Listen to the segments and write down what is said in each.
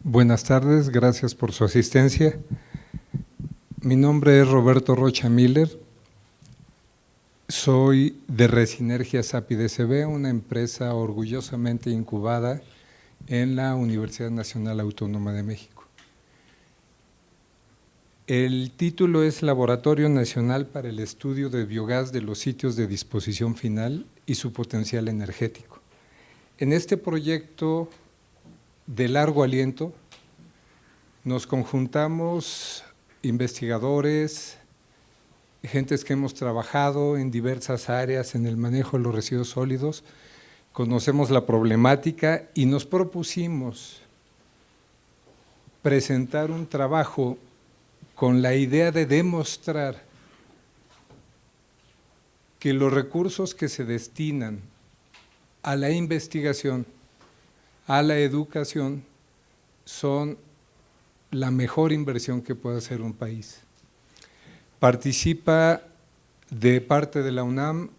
Buenas tardes, gracias por su asistencia. Mi nombre es Roberto Rocha Miller, soy de Resinergia SAPI DCB, una empresa orgullosamente incubada en la Universidad Nacional Autónoma de México. El título es Laboratorio Nacional para el Estudio de Biogás de los Sitios de Disposición Final y su Potencial Energético. En este proyecto de largo aliento nos conjuntamos investigadores, gentes que hemos trabajado en diversas áreas en el manejo de los residuos sólidos, conocemos la problemática y nos propusimos presentar un trabajo con la idea de demostrar que los recursos que se destinan a la investigación, a la educación, son la mejor inversión que puede hacer un país. Participa de parte de la UNAM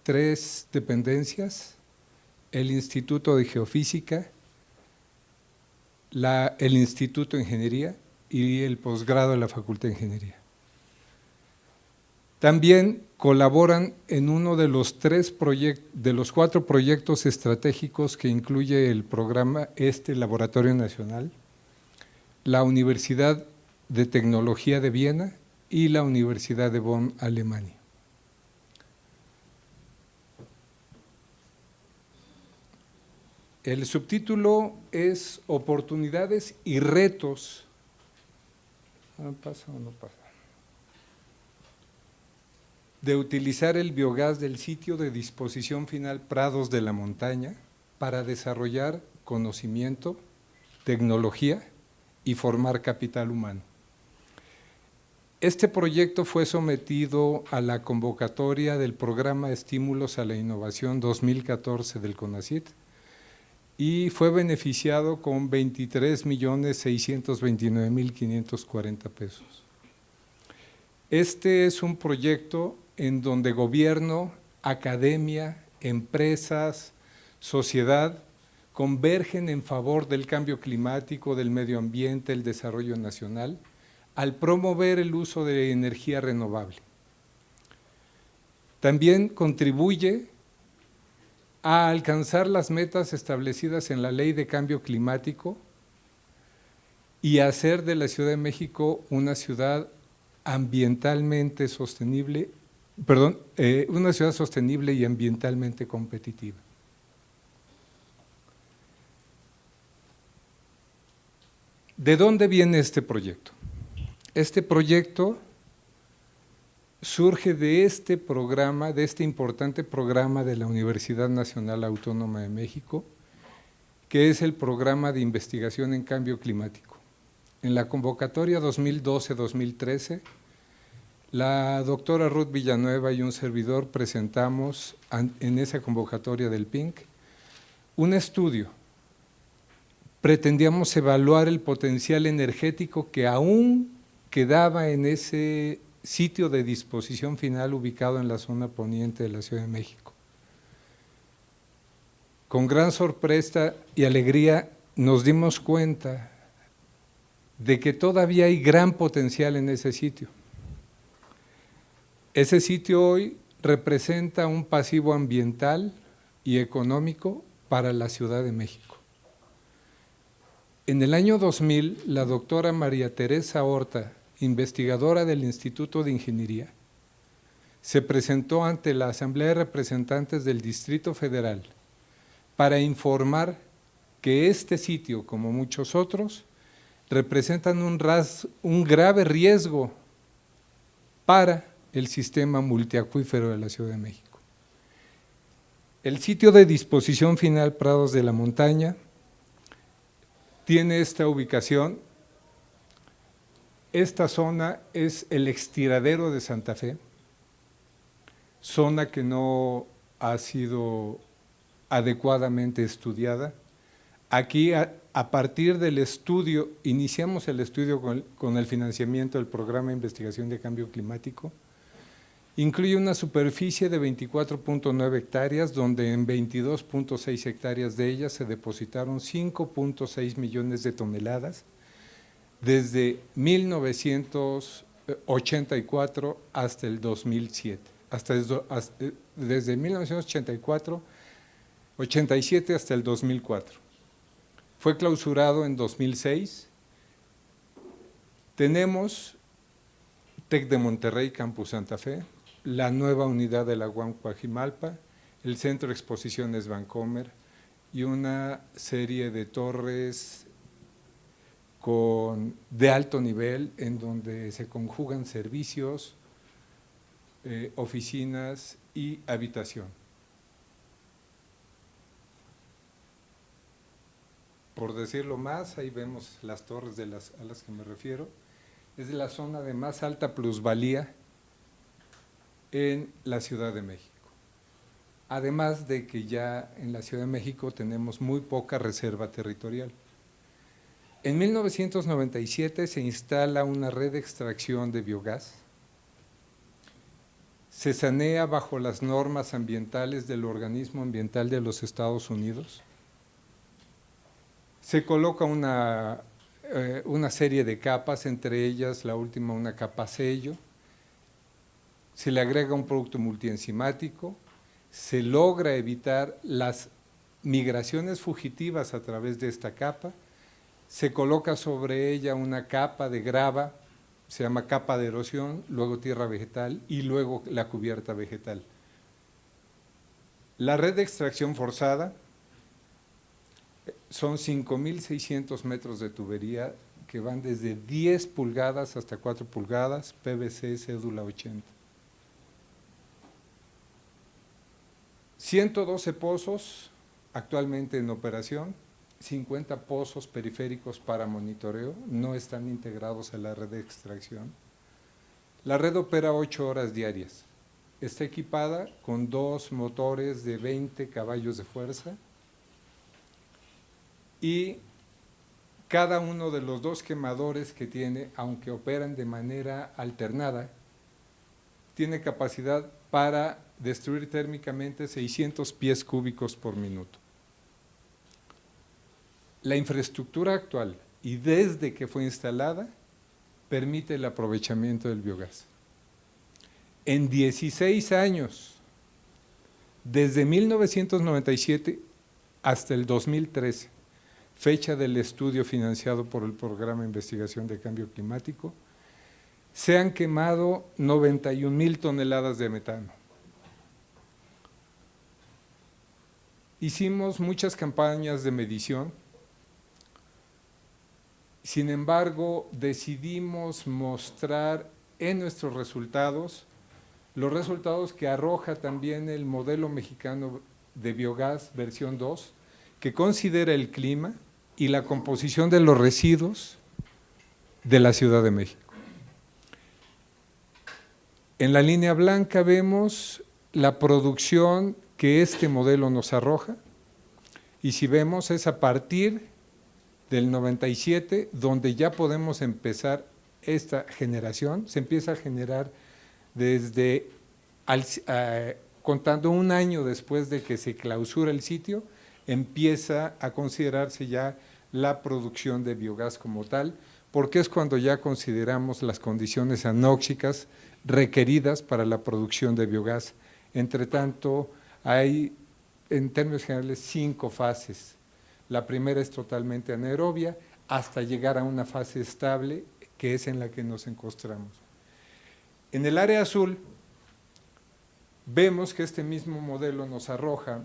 3 dependencias, el Instituto de Geofísica, el Instituto de Ingeniería y el posgrado de la Facultad de Ingeniería. También colaboran en uno de los 4 proyectos estratégicos que incluye el programa Laboratorio Nacional, la Universidad de Tecnología de Viena y la Universidad de Bonn, Alemania. El subtítulo es Oportunidades y retos. ¿Pasa o no pasa? De utilizar el biogás del sitio de disposición final Prados de la Montaña para desarrollar conocimiento, tecnología y formar capital humano. Este proyecto fue sometido a la convocatoria del Programa Estímulos a la Innovación 2014 del CONACYT y fue beneficiado con 23.629.540 pesos. Este es un proyecto en donde gobierno, academia, empresas, sociedad convergen en favor del cambio climático, del medio ambiente, el desarrollo nacional, al promover el uso de energía renovable. También contribuye a alcanzar las metas establecidas en la Ley de Cambio Climático y a hacer de la Ciudad de México una ciudad ambientalmente sostenible, una ciudad sostenible y ambientalmente competitiva. ¿De dónde viene este proyecto? Este proyecto surge de este programa, de este importante programa de la Universidad Nacional Autónoma de México, que es el Programa de Investigación en Cambio Climático. En la convocatoria 2012-2013, la doctora Ruth Villanueva y un servidor presentamos en esa convocatoria del PINC un estudio. Pretendíamos evaluar el potencial energético que aún quedaba en ese sitio de disposición final ubicado en la zona poniente de la Ciudad de México. Con gran sorpresa y alegría nos dimos cuenta de que todavía hay gran potencial en ese sitio. Ese sitio hoy representa un pasivo ambiental y económico para la Ciudad de México. En el año 2000, la doctora María Teresa Horta, investigadora del Instituto de Ingeniería, se presentó ante la Asamblea de Representantes del Distrito Federal para informar que este sitio, como muchos otros, representan un grave riesgo para el sistema multiacuífero de la Ciudad de México. El sitio de disposición final Prados de la Montaña tiene esta ubicación. Esta zona es el extiradero de Santa Fe, zona que no ha sido adecuadamente estudiada. Aquí, a partir del estudio, iniciamos el estudio con el financiamiento del Programa de Investigación de Cambio Climático, Incluye una superficie de 24.9 hectáreas, donde en 22.6 hectáreas de ellas se depositaron 5.6 millones de toneladas desde 1984 hasta el 2007. Desde 1984, 87 hasta el 2004. Fue clausurado en 2006. Tenemos TEC de Monterrey, Campus Santa Fe, la nueva unidad de la UAM Coajimalpa, el Centro de Exposiciones Vancomer y una serie de torres de alto nivel en donde se conjugan servicios, oficinas y habitación. Por decirlo más, ahí vemos las torres a las que me refiero. Es la zona de más alta plusvalía en la Ciudad de México. Además de que ya en la Ciudad de México tenemos muy poca reserva territorial. En 1997 se instala una red de extracción de biogás. Se sanea bajo las normas ambientales del Organismo Ambiental de los Estados Unidos. Se coloca una serie de capas, entre ellas la última una capa sello. Se le agrega un producto multienzimático. Se logra evitar las migraciones fugitivas a través de esta capa. Se coloca sobre ella una capa de grava, se llama capa de erosión, luego tierra vegetal y luego la cubierta vegetal. La red de extracción forzada son 5.600 metros de tubería que van desde 10 pulgadas hasta 4 pulgadas, PVC cédula 80. 112 pozos actualmente en operación, 50 pozos periféricos para monitoreo, no están integrados a la red de extracción. La red opera 8 horas diarias. Está equipada con 2 motores de 20 caballos de fuerza y cada uno de los 2 quemadores que tiene, aunque operan de manera alternada, tiene capacidad para destruir térmicamente 600 pies cúbicos por minuto. La infraestructura actual y desde que fue instalada permite el aprovechamiento del biogás. En 16 años, desde 1997 hasta el 2013, fecha del estudio financiado por el Programa de Investigación de Cambio Climático, se han quemado 91,000 toneladas de metano. Hicimos muchas campañas de medición. Sin embargo, decidimos mostrar en nuestros resultados los resultados que arroja también el modelo mexicano de biogás versión 2, que considera el clima y la composición de los residuos de la Ciudad de México. En la línea blanca vemos la producción que este modelo nos arroja, y si vemos es a partir del 97, donde ya podemos empezar esta generación. Se empieza a generar desde, contando un año después de que se clausura el sitio, empieza a considerarse ya la producción de biogás como tal, porque es cuando ya consideramos las condiciones anóxicas requeridas para la producción de biogás. Entre tanto, hay, en términos generales, 5 fases. La primera es totalmente anaerobia, hasta llegar a una fase estable, que es en la que nos encontramos. En el área azul, vemos que este mismo modelo nos arroja,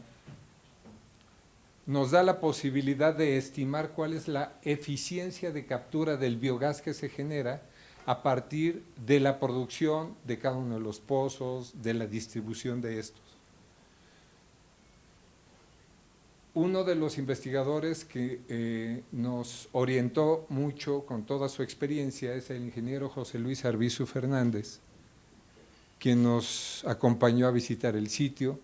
nos da la posibilidad de estimar cuál es la eficiencia de captura del biogás que se genera a partir de la producción de cada uno de los pozos, de la distribución de estos. Uno de los investigadores que nos orientó mucho con toda su experiencia es el ingeniero José Luis Arbizu Fernández, quien nos acompañó a visitar el sitio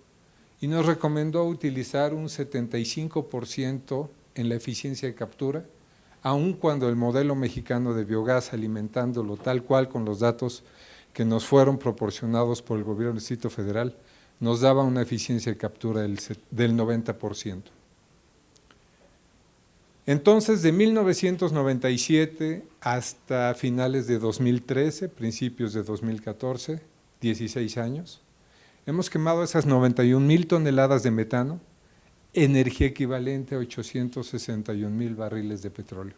y nos recomendó utilizar un 75% en la eficiencia de captura, aun cuando el modelo mexicano de biogás, alimentándolo tal cual con los datos que nos fueron proporcionados por el gobierno del Distrito Federal, nos daba una eficiencia de captura del 90%. Entonces, de 1997 hasta finales de 2013, principios de 2014, 16 años, hemos quemado esas 91,000 toneladas de metano, energía equivalente a 861,000 barriles de petróleo.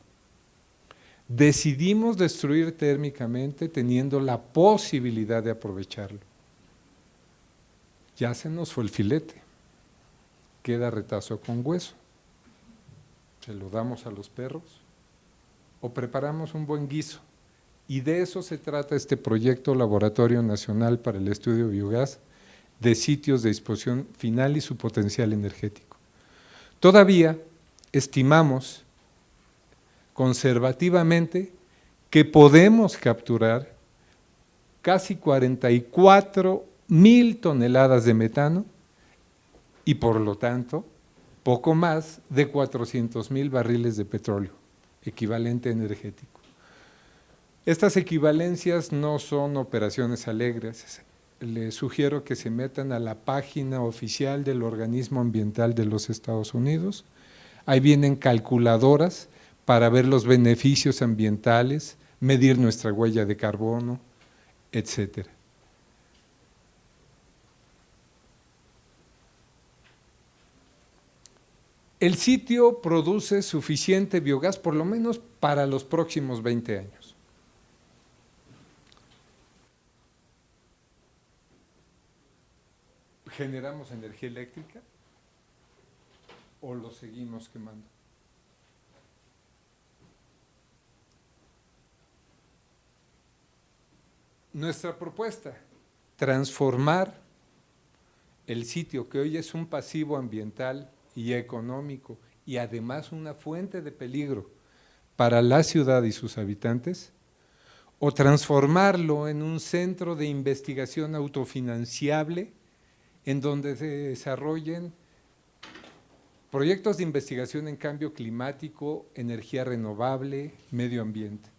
Decidimos destruir térmicamente teniendo la posibilidad de aprovecharlo. Ya se nos fue el filete, queda retazo con hueso. Se lo damos a los perros o preparamos un buen guiso. Y de eso se trata este proyecto Laboratorio Nacional para el Estudio de Biogás de sitios de disposición final y su potencial energético. Todavía estimamos conservativamente que podemos capturar casi 44,000 toneladas de metano y por lo tanto poco más de 400,000 barriles de petróleo, equivalente energético. Estas equivalencias no son operaciones alegres. Les sugiero que se metan a la página oficial del Organismo Ambiental de los Estados Unidos. Ahí vienen calculadoras para ver los beneficios ambientales, medir nuestra huella de carbono, etcétera. El sitio produce suficiente biogás, por lo menos para los próximos 20 años. ¿Generamos energía eléctrica o lo seguimos quemando? Nuestra propuesta, transformar el sitio que hoy es un pasivo ambiental y económico y además una fuente de peligro para la ciudad y sus habitantes, o transformarlo en un centro de investigación autofinanciable en donde se desarrollen proyectos de investigación en cambio climático, energía renovable, medio ambiente.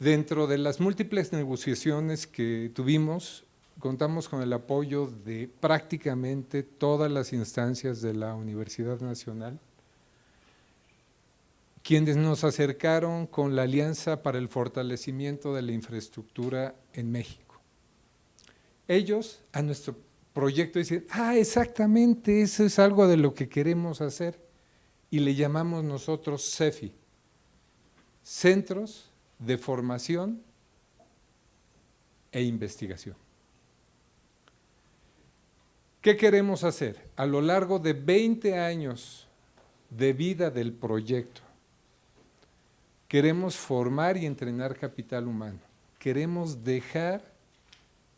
Dentro de las múltiples negociaciones que tuvimos, contamos con el apoyo de prácticamente todas las instancias de la Universidad Nacional, quienes nos acercaron con la Alianza para el Fortalecimiento de la Infraestructura en México. Ellos a nuestro proyecto dicen, exactamente, eso es algo de lo que queremos hacer, y le llamamos nosotros CEFI, Centros de Formación e Investigación. ¿Qué queremos hacer? A lo largo de 20 años de vida del proyecto, queremos formar y entrenar capital humano. Queremos dejar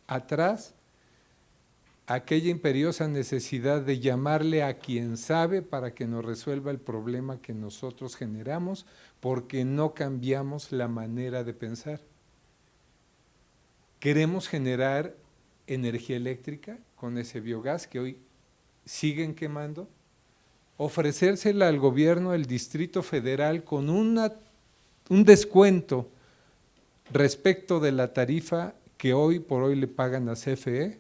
atrás aquella imperiosa necesidad de llamarle a quien sabe para que nos resuelva el problema que nosotros generamos, porque no cambiamos la manera de pensar. Queremos generar energía eléctrica con ese biogás que hoy siguen quemando, ofrecérsela al gobierno del Distrito Federal con un descuento respecto de la tarifa que hoy por hoy le pagan a CFE,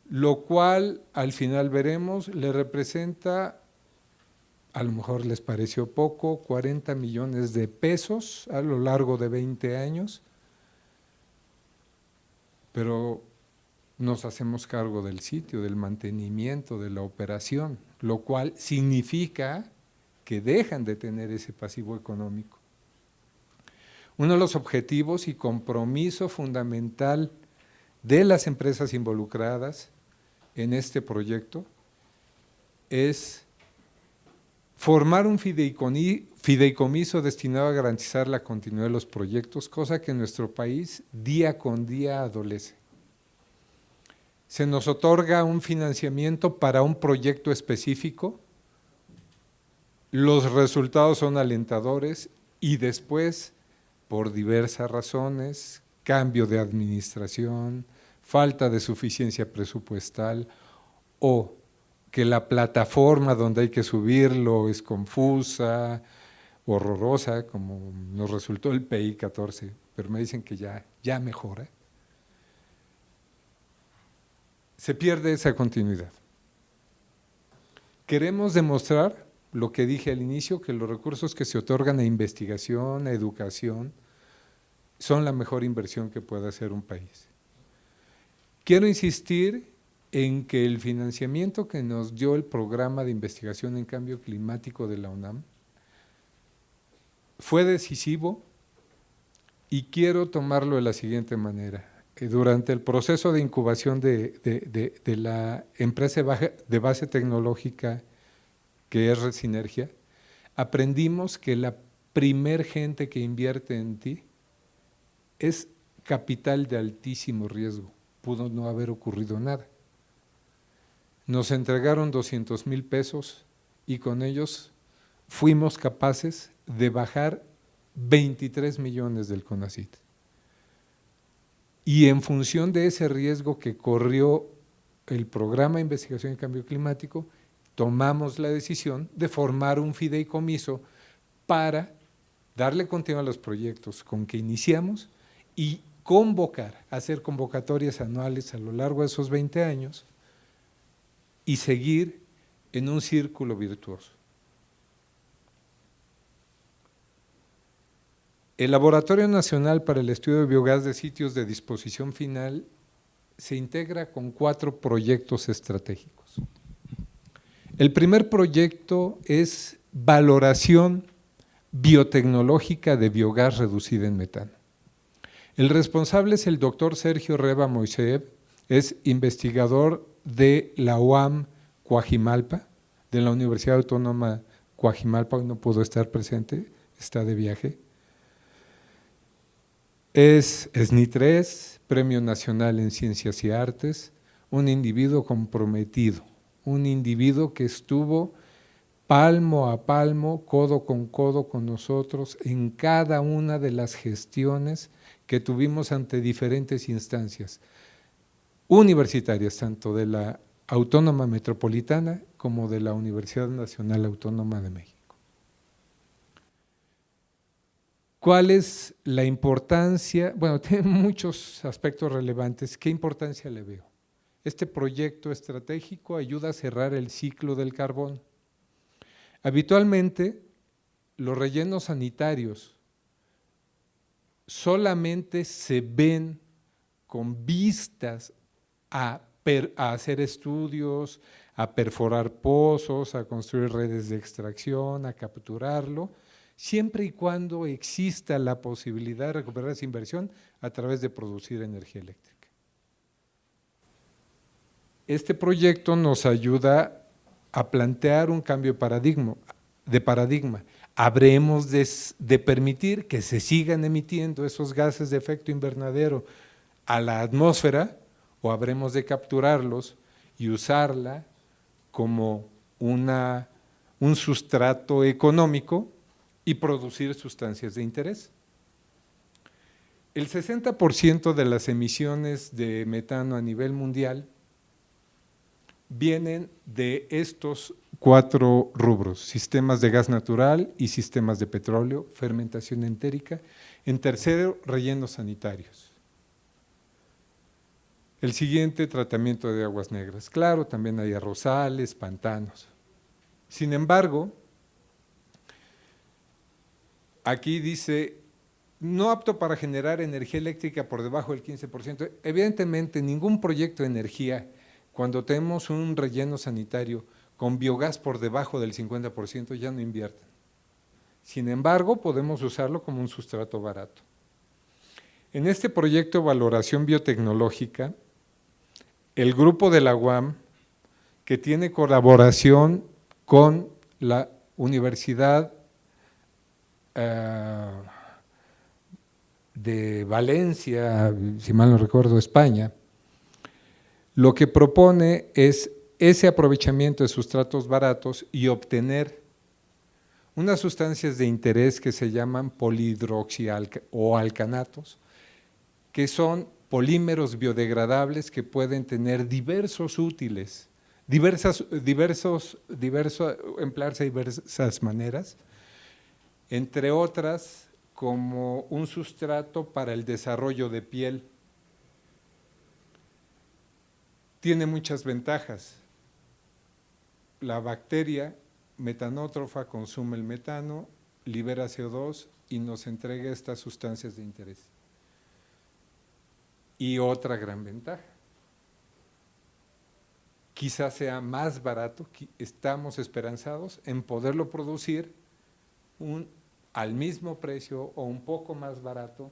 lo cual al final veremos le representa, a lo mejor les pareció poco, 40 millones de pesos a lo largo de 20 años, pero nos hacemos cargo del sitio, del mantenimiento, de la operación, lo cual significa que dejan de tener ese pasivo económico. Uno de los objetivos y compromiso fundamental de las empresas involucradas en este proyecto es formar un fideicomiso destinado a garantizar la continuidad de los proyectos, cosa que en nuestro país día con día adolece. Se nos otorga un financiamiento para un proyecto específico, los resultados son alentadores y después, por diversas razones, cambio de administración, falta de suficiencia presupuestal o que la plataforma donde hay que subirlo es confusa, horrorosa, como nos resultó el PI 14, pero me dicen que ya mejora, se pierde esa continuidad. Queremos demostrar lo que dije al inicio, que los recursos que se otorgan a investigación, a educación, son la mejor inversión que puede hacer un país. Quiero insistir en que el financiamiento que nos dio el programa de investigación en cambio climático de la UNAM fue decisivo y quiero tomarlo de la siguiente manera. Durante el proceso de incubación de la empresa de base tecnológica que es Redsinergia, aprendimos que la primer gente que invierte en ti es capital de altísimo riesgo. Pudo no haber ocurrido nada. Nos entregaron 200,000 pesos y con ellos fuimos capaces de bajar 23 millones del CONACYT. Y en función de ese riesgo que corrió el programa de investigación en cambio climático, tomamos la decisión de formar un fideicomiso para darle continuidad a los proyectos con que iniciamos y hacer convocatorias anuales a lo largo de esos 20 años y seguir en un círculo virtuoso. El Laboratorio Nacional para el Estudio de Biogás de Sitios de Disposición Final se integra con 4 proyectos estratégicos. El primer proyecto es valoración biotecnológica de biogás reducida en metano. El responsable es el doctor Sergio Reba Moiseev, es investigador de la UAM Coajimalpa, de la Universidad Autónoma Coajimalpa, hoy no pudo estar presente, está de viaje. Es SNI3, Premio Nacional en Ciencias y Artes, un individuo comprometido, un individuo que estuvo palmo a palmo, codo con nosotros en cada una de las gestiones que tuvimos ante diferentes instancias universitarias, tanto de la Autónoma Metropolitana como de la Universidad Nacional Autónoma de México. ¿Cuál es la importancia? Bueno, tiene muchos aspectos relevantes. ¿Qué importancia le veo? Este proyecto estratégico ayuda a cerrar el ciclo del carbón. Habitualmente, los rellenos sanitarios solamente se ven con vistas a hacer estudios, a perforar pozos, a construir redes de extracción, a capturarlo, siempre y cuando exista la posibilidad de recuperar esa inversión a través de producir energía eléctrica. Este proyecto nos ayuda a plantear un cambio de paradigma. Habremos de permitir que se sigan emitiendo esos gases de efecto invernadero a la atmósfera o habremos de capturarlos y usarla como un sustrato económico y producir sustancias de interés. El 60% de las emisiones de metano a nivel mundial vienen de estos 4 rubros: sistemas de gas natural y sistemas de petróleo, fermentación entérica. En tercero, rellenos sanitarios. El siguiente, tratamiento de aguas negras. Claro, también hay arrozales, pantanos. Sin embargo, aquí dice, no apto para generar energía eléctrica por debajo del 15%. Evidentemente, ningún proyecto de energía, cuando tenemos un relleno sanitario con biogás por debajo del 50%, ya no invierten. Sin embargo, podemos usarlo como un sustrato barato. En este proyecto de valoración biotecnológica, el grupo de la UAM, que tiene colaboración con la Universidad de Valencia, si mal no recuerdo, España, lo que propone es ese aprovechamiento de sustratos baratos y obtener unas sustancias de interés que se llaman o alcanatos, que son polímeros biodegradables que pueden tener diversos útiles, emplearse de diversas maneras, entre otras como un sustrato para el desarrollo de piel. Tiene muchas ventajas. La bacteria metanótrofa consume el metano, libera CO2 y nos entrega estas sustancias de interés. Y otra gran ventaja, quizás sea más barato, estamos esperanzados en poderlo producir al mismo precio o un poco más barato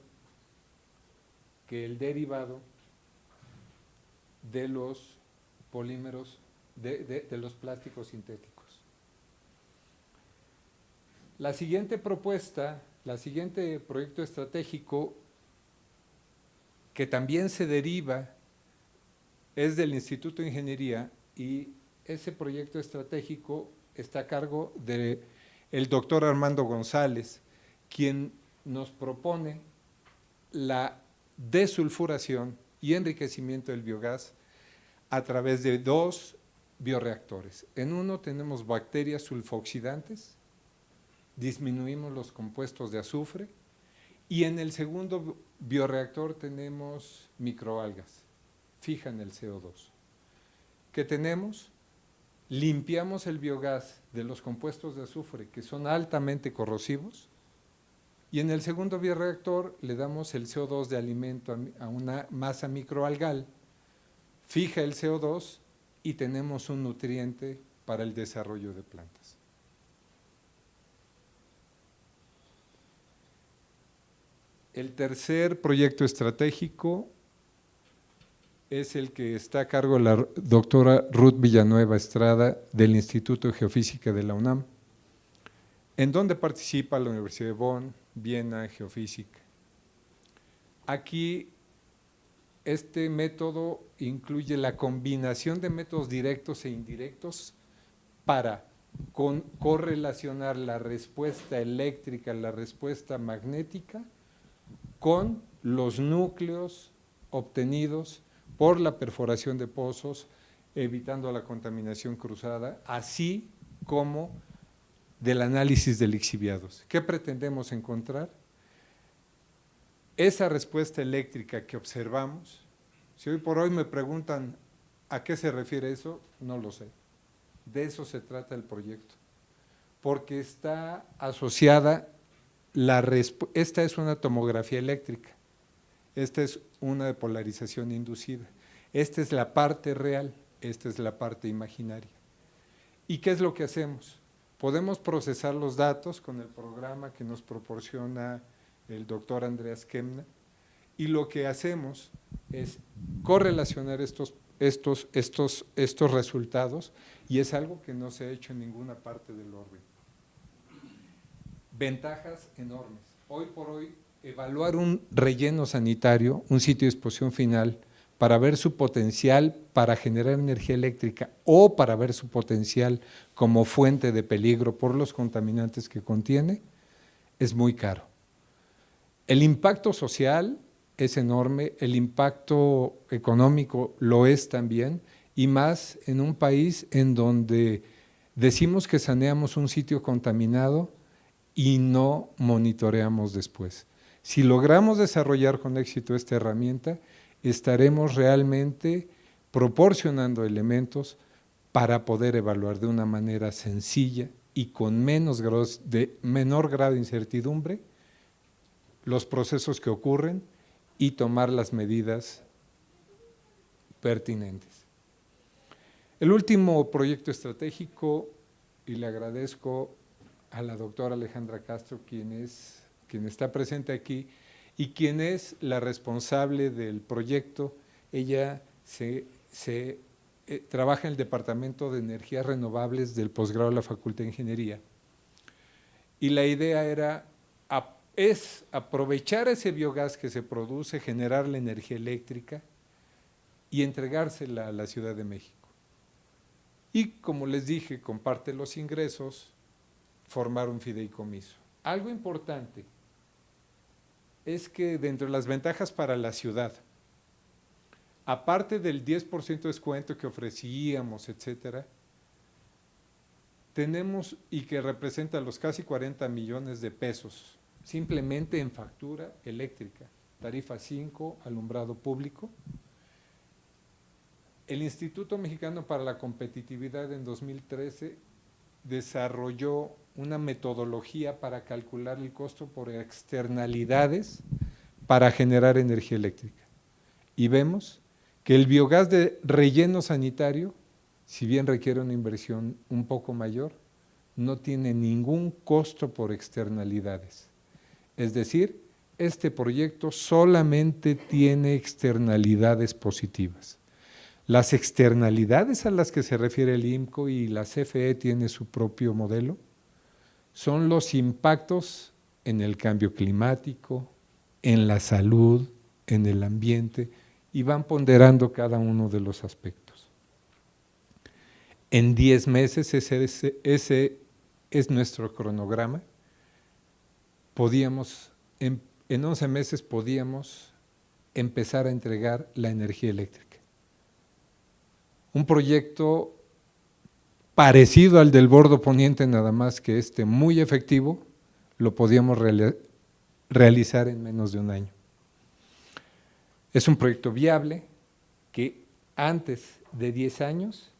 que el derivado de los polímeros, de los plásticos sintéticos. La siguiente propuesta, el siguiente proyecto estratégico que también se deriva es del Instituto de Ingeniería, y ese proyecto estratégico está a cargo del doctor Armando González, quien nos propone la desulfuración y enriquecimiento del biogás a través de 2 bioreactores. En uno tenemos bacterias sulfoxidantes, disminuimos los compuestos de azufre, y en el segundo bioreactor tenemos microalgas, fijan el CO2. ¿Qué tenemos? Limpiamos el biogás de los compuestos de azufre que son altamente corrosivos, y en el segundo bioreactor le damos el CO2 de alimento a una masa microalgal, fija el CO2 y tenemos un nutriente para el desarrollo de plantas. El tercer proyecto estratégico es el que está a cargo de la doctora Ruth Villanueva Estrada del Instituto de Geofísica de la UNAM, en donde participa la Universidad de Bonn, Viena, Geofísica. Aquí este método incluye la combinación de métodos directos e indirectos para correlacionar la respuesta eléctrica, la respuesta magnética, con los núcleos obtenidos por la perforación de pozos, evitando la contaminación cruzada, así como del análisis de lixiviados. ¿Qué pretendemos encontrar? Esa respuesta eléctrica que observamos, si hoy por hoy me preguntan a qué se refiere eso, no lo sé. De eso se trata el proyecto, porque está asociada, esta es una tomografía eléctrica, esta es una de polarización inducida, esta es la parte real, esta es la parte imaginaria. ¿Y qué es lo que hacemos? Podemos procesar los datos con el programa que nos proporciona el doctor Andreas Kemna, y lo que hacemos es correlacionar estos resultados, y es algo que no se ha hecho en ninguna parte del orbe. Ventajas enormes. Hoy por hoy, evaluar un relleno sanitario, un sitio de disposición final, para ver su potencial para generar energía eléctrica o para ver su potencial como fuente de peligro por los contaminantes que contiene, es muy caro. El impacto social es enorme, el impacto económico lo es también, y más en un país en donde decimos que saneamos un sitio contaminado y no monitoreamos después. Si logramos desarrollar con éxito esta herramienta, estaremos realmente proporcionando elementos para poder evaluar de una manera sencilla y con menor grado de incertidumbre los procesos que ocurren y tomar las medidas pertinentes. El último proyecto estratégico, y le agradezco a la doctora Alejandra Castro, quien está presente aquí y quien es la responsable del proyecto. Ella trabaja en el Departamento de Energías Renovables del posgrado de la Facultad de Ingeniería, y la idea es aprovechar ese biogás que se produce, generar la energía eléctrica y entregársela a la Ciudad de México. Y como les dije, comparte los ingresos, formar un fideicomiso. Algo importante es que dentro de las ventajas para la ciudad, aparte del 10% de descuento que ofrecíamos, etcétera, tenemos, y que representa los casi 40 millones de pesos, simplemente en factura eléctrica, tarifa 5, alumbrado público. El Instituto Mexicano para la Competitividad en 2013 desarrolló una metodología para calcular el costo por externalidades para generar energía eléctrica. Y vemos que el biogás de relleno sanitario, si bien requiere una inversión un poco mayor, no tiene ningún costo por externalidades. Es decir, este proyecto solamente tiene externalidades positivas. Las externalidades a las que se refiere el IMCO y la CFE tiene su propio modelo son los impactos en el cambio climático, en la salud, en el ambiente, y van ponderando cada uno de los aspectos. En 10 meses, ese es nuestro cronograma. En 11 meses podíamos empezar a entregar la energía eléctrica. Un proyecto parecido al del Bordo Poniente, nada más que muy efectivo, lo podíamos realizar en menos de un año. Es un proyecto viable que antes de 10 años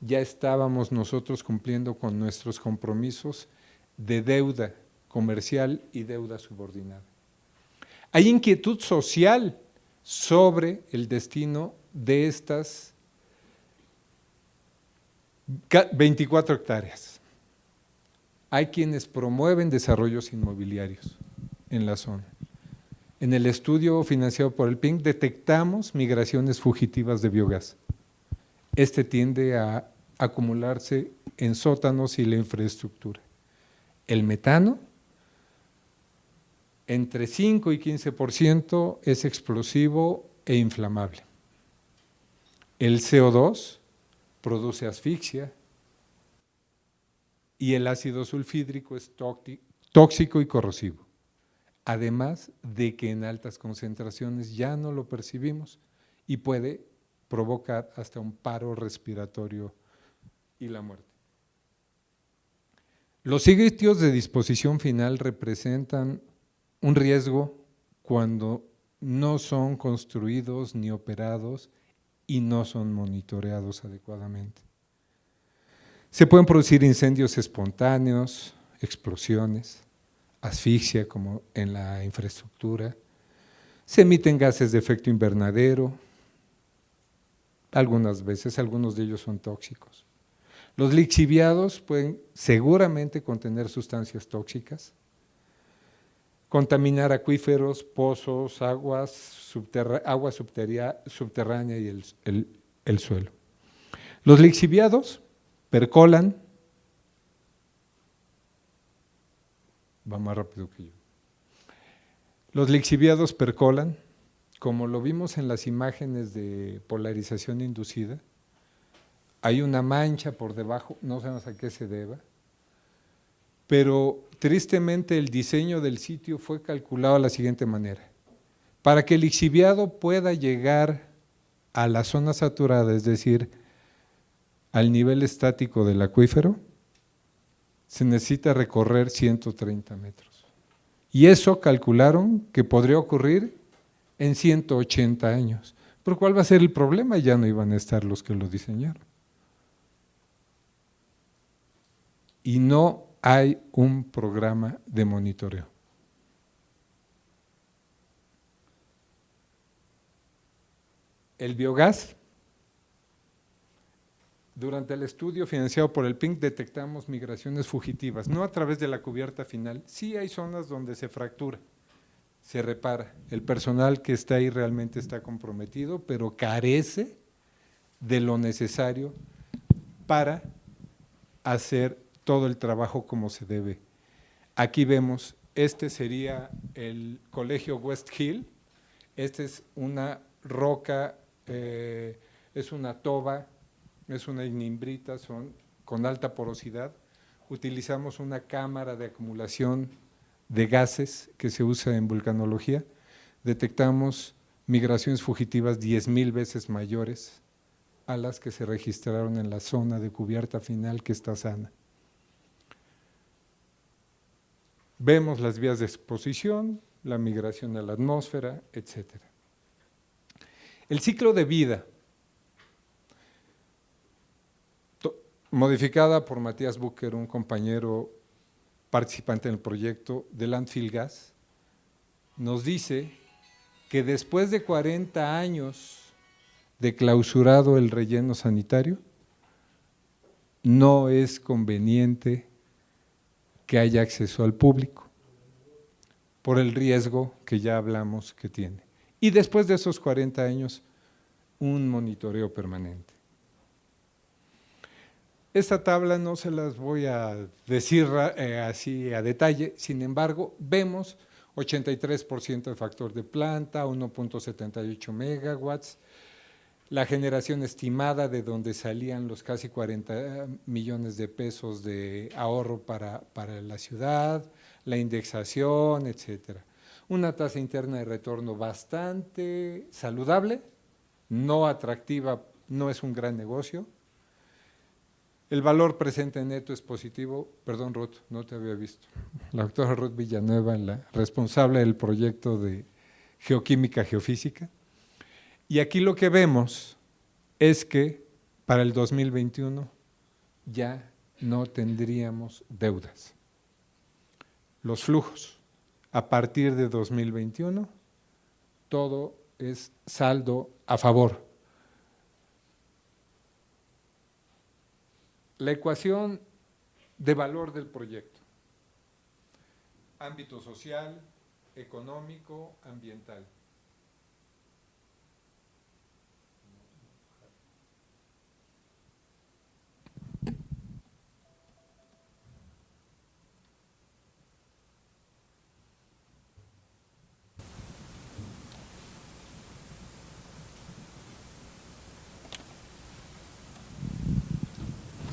ya estábamos nosotros cumpliendo con nuestros compromisos de deuda comercial y deuda subordinada. Hay inquietud social sobre el destino de estas 24 hectáreas. Hay quienes promueven desarrollos inmobiliarios en la zona. En el estudio financiado por el PINC detectamos migraciones fugitivas de biogás. Tiende a acumularse en sótanos y la infraestructura. El metano, entre 5 y 15% es explosivo e inflamable. El CO2 produce asfixia y el ácido sulfídrico es tóxico y corrosivo. Además de que en altas concentraciones ya no lo percibimos y puede provocar hasta un paro respiratorio y la muerte. Los sitios de disposición final representan un riesgo cuando no son construidos ni operados y no son monitoreados adecuadamente. Se pueden producir incendios espontáneos, explosiones, asfixia como en la infraestructura, se emiten gases de efecto invernadero, algunas veces algunos de ellos son tóxicos. Los lixiviados pueden seguramente contener sustancias tóxicas, contaminar acuíferos, pozos, agua subterránea y el suelo. Los lixiviados percolan, va más rápido que yo. Los lixiviados percolan, como lo vimos en las imágenes de polarización inducida, hay una mancha por debajo, no sabemos a qué se deba, pero tristemente el diseño del sitio fue calculado de la siguiente manera. Para que el lixiviado pueda llegar a la zona saturada, es decir, al nivel estático del acuífero, se necesita recorrer 130 metros. Y eso calcularon que podría ocurrir en 180 años. ¿Pero cuál va a ser el problema? Ya no iban a estar los que lo diseñaron. Y no hay un programa de monitoreo. El biogás. Durante el estudio financiado por el PINC detectamos migraciones fugitivas, no a través de la cubierta final. Sí hay zonas donde se fractura, se repara. El personal que está ahí realmente está comprometido, pero carece de lo necesario para hacer todo el trabajo como se debe. Aquí vemos, sería el Colegio West Hill, es una roca, es una toba, es una ignimbrita, son con alta porosidad. Utilizamos una cámara de acumulación de gases que se usa en vulcanología. Detectamos migraciones fugitivas 10,000 veces mayores a las que se registraron en la zona de cubierta final que está sana. Vemos las vías de exposición, la migración a la atmósfera, etc. El ciclo de vida, modificada por Matías Bucher, un compañero participante en el proyecto de Landfill Gas, nos dice que después de 40 años de clausurado el relleno sanitario, no es conveniente que haya acceso al público, por el riesgo que ya hablamos que tiene. Y después de esos 40 años, un monitoreo permanente. Esta tabla no se las voy a decir así a detalle, sin embargo, vemos 83% de factor de planta, 1.78 megawatts, la generación estimada de donde salían los casi 40 millones de pesos de ahorro para la ciudad, la indexación, etcétera. Una tasa interna de retorno bastante saludable, no atractiva, no es un gran negocio. El valor presente neto es positivo. Perdón, Ruth, no te había visto. La doctora Ruth Villanueva, la responsable del proyecto de Geoquímica Geofísica. Y aquí lo que vemos es que para el 2021 ya no tendríamos deudas. Los flujos, a partir de 2021, todo es saldo a favor. La ecuación de valor del proyecto: ámbito social, económico, ambiental.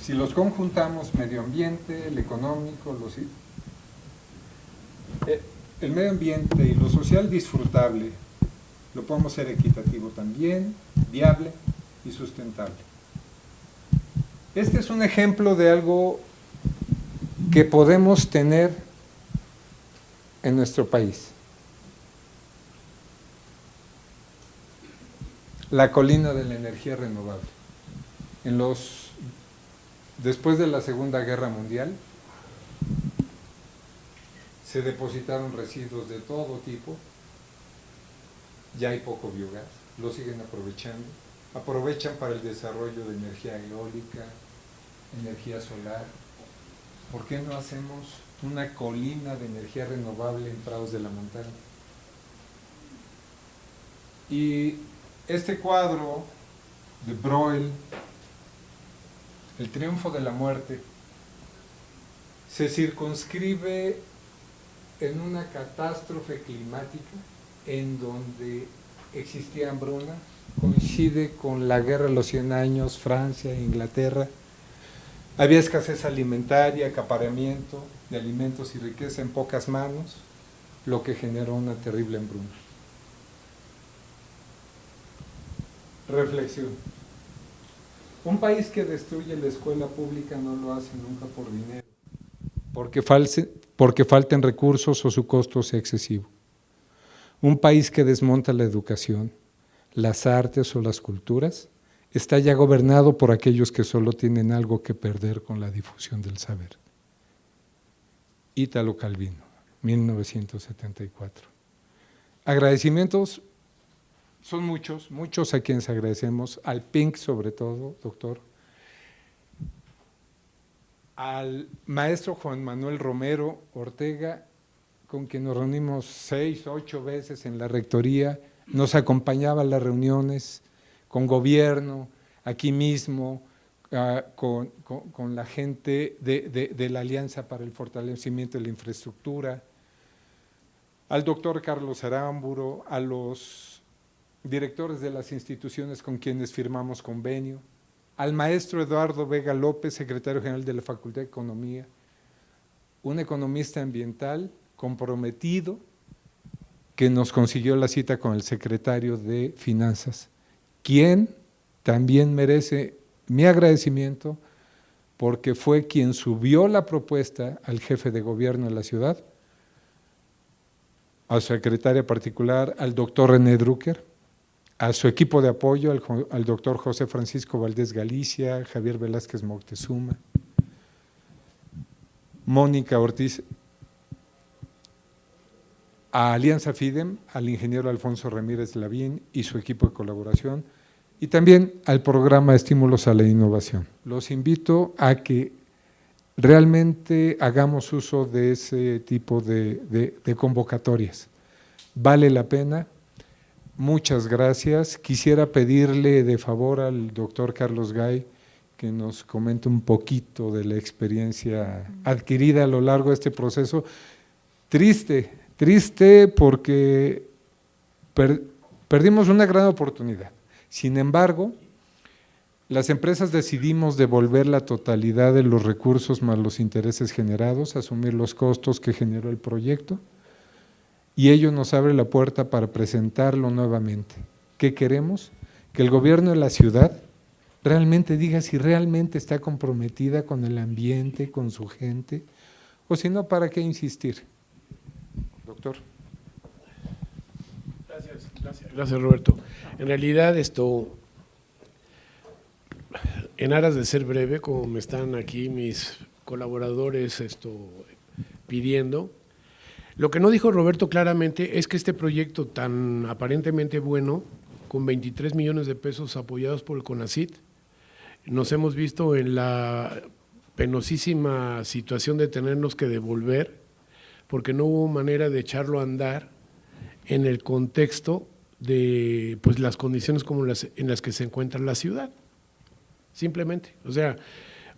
Si los conjuntamos, medio ambiente, el económico, el medio ambiente y lo social disfrutable, lo podemos hacer equitativo también, viable y sustentable. Este es un ejemplo de algo que podemos tener en nuestro país. La colina de la energía renovable. Después de la Segunda Guerra Mundial, se depositaron residuos de todo tipo, ya hay poco biogás, lo siguen aprovechando, aprovechan para el desarrollo de energía eólica, energía solar. ¿Por qué no hacemos una colina de energía renovable en Prados de la Montaña? Y este cuadro de Breuil, El triunfo de la muerte, se circunscribe en una catástrofe climática en donde existía hambruna, coincide con la guerra de los 100 años, Francia e Inglaterra, había escasez alimentaria, acaparamiento de alimentos y riqueza en pocas manos, lo que generó una terrible hambruna. Reflexión. Un país que destruye la escuela pública no lo hace nunca por dinero, porque falten recursos o su costo sea excesivo. Un país que desmonta la educación, las artes o las culturas, está ya gobernado por aquellos que solo tienen algo que perder con la difusión del saber. Ítalo Calvino, 1974. Agradecimientos son muchos a quienes agradecemos, al PINC sobre todo, doctor, al maestro Juan Manuel Romero Ortega, con quien nos reunimos 6 o 8 veces en la rectoría, nos acompañaba a las reuniones con gobierno, aquí mismo, con la gente de la Alianza para el Fortalecimiento de la Infraestructura, al doctor Carlos Aramburo, a los directores de las instituciones con quienes firmamos convenio, al maestro Eduardo Vega López, secretario general de la Facultad de Economía, un economista ambiental comprometido que nos consiguió la cita con el secretario de Finanzas, quien también merece mi agradecimiento porque fue quien subió la propuesta al jefe de gobierno de la ciudad a su secretaria particular, al doctor René Drucker, a su equipo de apoyo, al doctor José Francisco Valdés Galicia, Javier Velázquez Moctezuma, Mónica Ortiz, a Alianza FIDEM, al ingeniero Alfonso Ramírez Lavín y su equipo de colaboración, y también al programa Estímulos a la Innovación. Los invito a que realmente hagamos uso de ese tipo de convocatorias. Vale la pena. Muchas gracias. Quisiera pedirle de favor al doctor Carlos Gay que nos comente un poquito de la experiencia adquirida a lo largo de este proceso. Triste porque perdimos una gran oportunidad. Sin embargo, las empresas decidimos devolver la totalidad de los recursos más los intereses generados, asumir los costos que generó el proyecto, y ello nos abre la puerta para presentarlo nuevamente. ¿Qué queremos? Que el gobierno de la ciudad realmente diga si realmente está comprometida con el ambiente, con su gente, o si no, ¿para qué insistir? Doctor. Gracias Roberto. En realidad en aras de ser breve, como me están aquí mis colaboradores pidiendo, lo que no dijo Roberto claramente es que este proyecto tan aparentemente bueno, con 23 millones de pesos apoyados por el CONACYT, nos hemos visto en la penosísima situación de tenernos que devolver, porque no hubo manera de echarlo a andar en el contexto de pues, las condiciones como en las que se encuentra la ciudad, simplemente. O sea,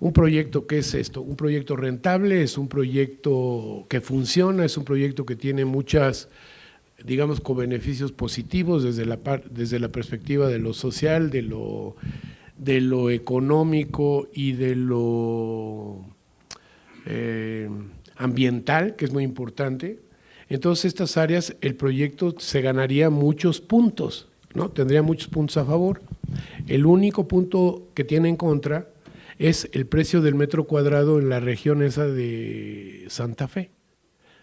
un proyecto que es esto, un proyecto rentable, es un proyecto que funciona, es un proyecto que tiene muchas, digamos, co-beneficios positivos desde la perspectiva de lo social, de lo económico y de lo ambiental, que es muy importante. En todas estas áreas el proyecto se ganaría muchos puntos, ¿no? Tendría muchos puntos a favor. El único punto que tiene en contra es el precio del metro cuadrado en la región esa de Santa Fe.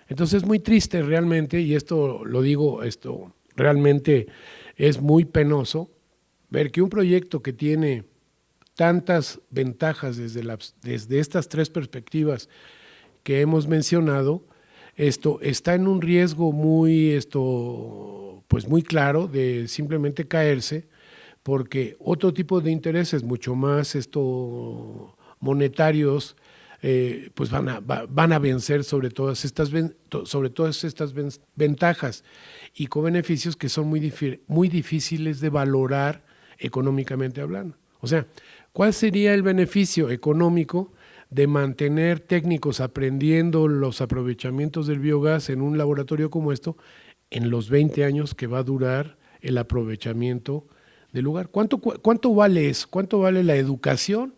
Entonces es muy triste realmente, y esto lo digo, realmente es muy penoso ver que un proyecto que tiene tantas ventajas desde estas tres perspectivas que hemos mencionado, está en un riesgo muy claro de simplemente caerse, porque otro tipo de intereses mucho más monetarios pues van a vencer sobre todas estas ventajas y con beneficios que son muy difíciles de valorar económicamente hablando. O sea, ¿cuál sería el beneficio económico de mantener técnicos aprendiendo los aprovechamientos del biogás en un laboratorio como esto en los 20 años que va a durar el aprovechamiento del lugar? ¿Cuánto vale eso? ¿Cuánto vale la educación?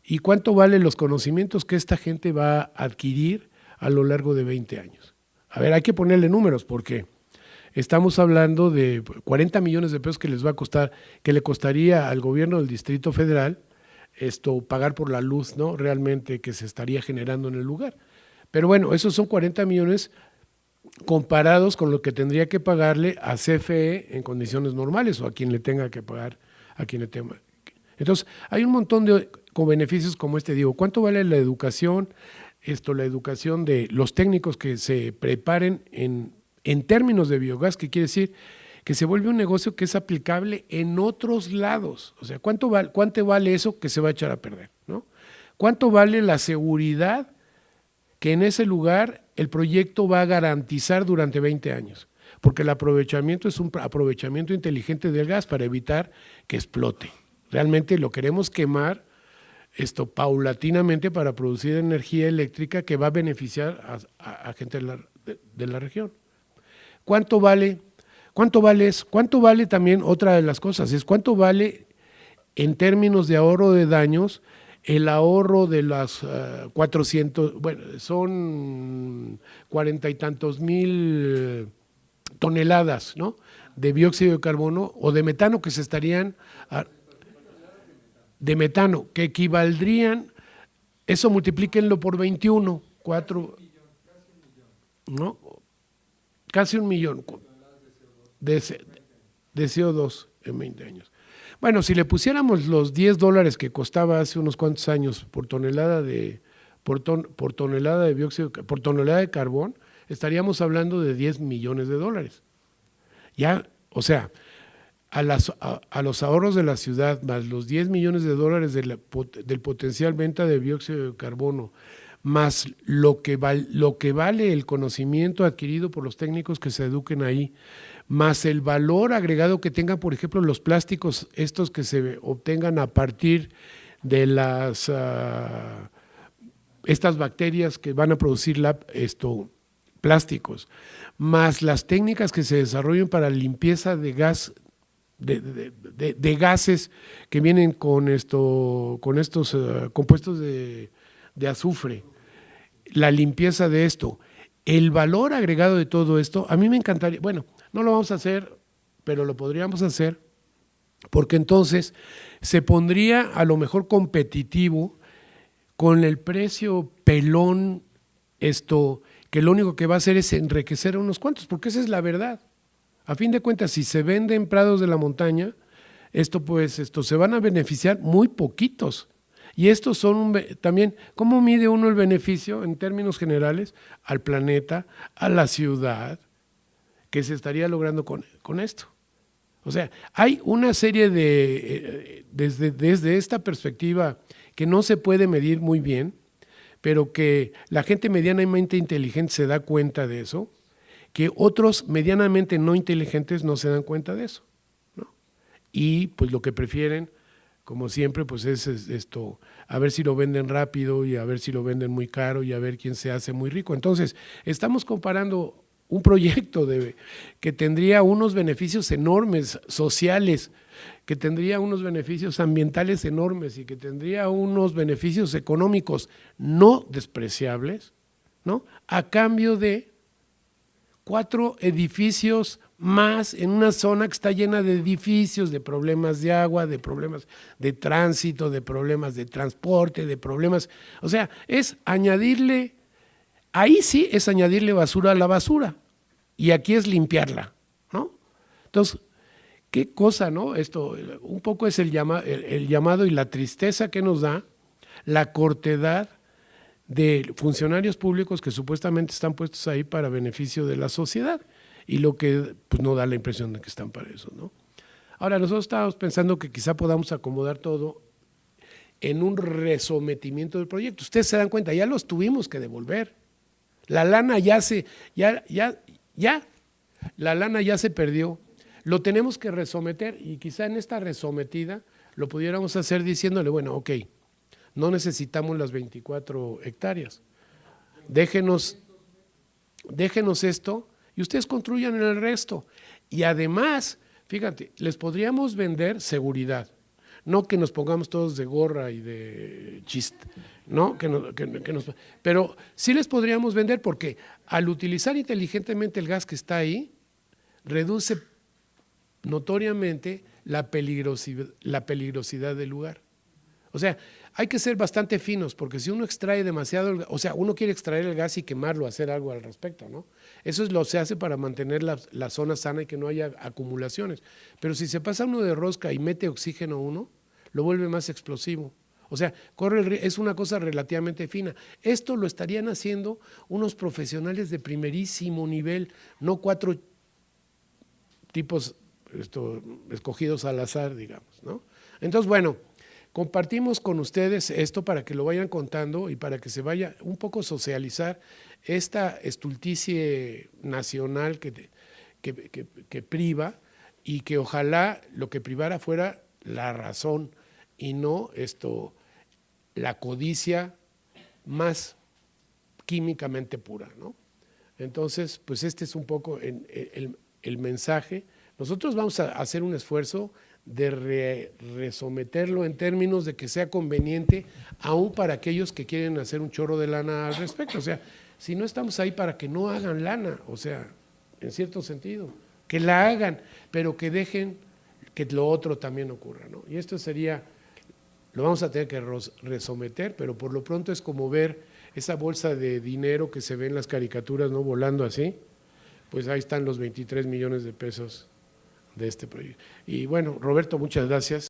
¿Y cuánto valen los conocimientos que esta gente va a adquirir a lo largo de 20 años? A ver, hay que ponerle números porque estamos hablando de 40 millones de pesos que les va a costar, que le costaría al gobierno del Distrito Federal pagar por la luz, ¿no? Realmente que se estaría generando en el lugar. Pero bueno, esos son 40 millones comparados con lo que tendría que pagarle a CFE en condiciones normales o a quien le tenga que pagar, a quien le tenga. Entonces, hay un montón de beneficios como digo, ¿cuánto vale la educación? La educación de los técnicos que se preparen en términos de biogás, que quiere decir que se vuelve un negocio que es aplicable en otros lados. O sea, ¿cuánto vale eso que se va a echar a perder, ¿no? ¿Cuánto vale la seguridad que en ese lugar el proyecto va a garantizar durante 20 años? Porque el aprovechamiento es un aprovechamiento inteligente del gas para evitar que explote. Realmente lo queremos quemar paulatinamente para producir energía eléctrica que va a beneficiar a gente de la región. ¿Cuánto vale eso? ¿Cuánto vale también otra de las cosas? Es cuánto vale en términos de ahorro de daños el ahorro de las 400, bueno, son 40 y tantos mil toneladas, ¿no? De dióxido de carbono o de metano que se estarían, de metano, que equivaldrían, eso multiplíquenlo por 21, 4, ¿no? casi 1 millón de, de CO2 en 20 años. Bueno, si le pusiéramos los $10 que costaba hace unos cuantos años por tonelada de dióxido, por tonelada de carbón, estaríamos hablando de $10 millones. Ya, o sea, a los ahorros de la ciudad, más los $10 millones del potencial venta de dióxido de carbono, más lo que vale el conocimiento adquirido por los técnicos que se eduquen ahí, más el valor agregado que tengan, por ejemplo, los plásticos estos que se obtengan a partir de estas bacterias que van a producir plásticos, más las técnicas que se desarrollen para limpieza de gas, de gases que vienen con estos compuestos de azufre, la limpieza de esto, el valor agregado de todo esto, a mí me encantaría, bueno, no lo vamos a hacer, pero lo podríamos hacer, porque entonces se pondría a lo mejor competitivo con el precio pelón, que lo único que va a hacer es enriquecer a unos cuantos, porque esa es la verdad. A fin de cuentas, si se vende en prados de la montaña, se van a beneficiar muy poquitos. Y estos son también, ¿cómo mide uno el beneficio en términos generales al planeta, a la ciudad, que se estaría logrando con esto? O sea, hay una serie desde esta perspectiva que no se puede medir muy bien, pero que la gente medianamente inteligente se da cuenta de eso, que otros medianamente no inteligentes no se dan cuenta de eso, ¿no? Y pues lo que prefieren, como siempre, pues es a ver si lo venden rápido y a ver si lo venden muy caro y a ver quién se hace muy rico. Entonces, estamos comparando un proyecto que tendría unos beneficios enormes sociales, que tendría unos beneficios ambientales enormes y que tendría unos beneficios económicos no despreciables, ¿no? A cambio de 4 edificios más en una zona que está llena de edificios, de problemas de agua, de problemas de tránsito, de problemas de transporte, de problemas, o sea, ahí sí es añadirle basura a la basura y aquí es limpiarla, ¿no? Entonces, qué cosa, ¿no? Esto un poco es el llamado y la tristeza que nos da la cortedad de funcionarios públicos que supuestamente están puestos ahí para beneficio de la sociedad y lo que pues, no da la impresión de que están para eso, ¿no? Ahora, nosotros estábamos pensando que quizá podamos acomodar todo en un resometimiento del proyecto. Ustedes se dan cuenta, ya los tuvimos que devolver. La lana la lana ya se perdió. Lo tenemos que resometer y quizá en esta resometida lo pudiéramos hacer diciéndole, bueno, ok, no necesitamos las 24 hectáreas, déjenos esto y ustedes construyan el resto. Y además, fíjate, les podríamos vender seguridad, no que nos pongamos todos de gorra y de chiste, ¿no? Pero sí les podríamos vender porque al utilizar inteligentemente el gas que está ahí, reduce notoriamente la peligrosidad del lugar. O sea, hay que ser bastante finos porque si uno extrae demasiado, o sea, uno quiere extraer el gas y quemarlo, hacer algo al respecto, ¿no? Eso se hace para mantener la zona sana y que no haya acumulaciones. Pero si se pasa uno de rosca y mete oxígeno uno, lo vuelve más explosivo. O sea, es una cosa relativamente fina. Esto lo estarían haciendo unos profesionales de primerísimo nivel, no 4 tipos escogidos al azar, digamos, ¿no? Entonces, bueno, compartimos con ustedes esto para que lo vayan contando y para que se vaya un poco socializar esta estulticie nacional que priva y que ojalá lo que privara fuera la razón y no la codicia más químicamente pura, ¿no? Entonces, pues este es un poco el mensaje. Nosotros vamos a hacer un esfuerzo de resometerlo en términos de que sea conveniente aún para aquellos que quieren hacer un chorro de lana al respecto. O sea, si no estamos ahí para que no hagan lana, o sea, en cierto sentido, que la hagan, pero que dejen que lo otro también ocurra, ¿no? Y esto lo vamos a tener que resometer, pero por lo pronto es como ver esa bolsa de dinero que se ve en las caricaturas, ¿no? Volando así, pues ahí están los 23 millones de pesos de este proyecto. Y bueno, Roberto, muchas gracias.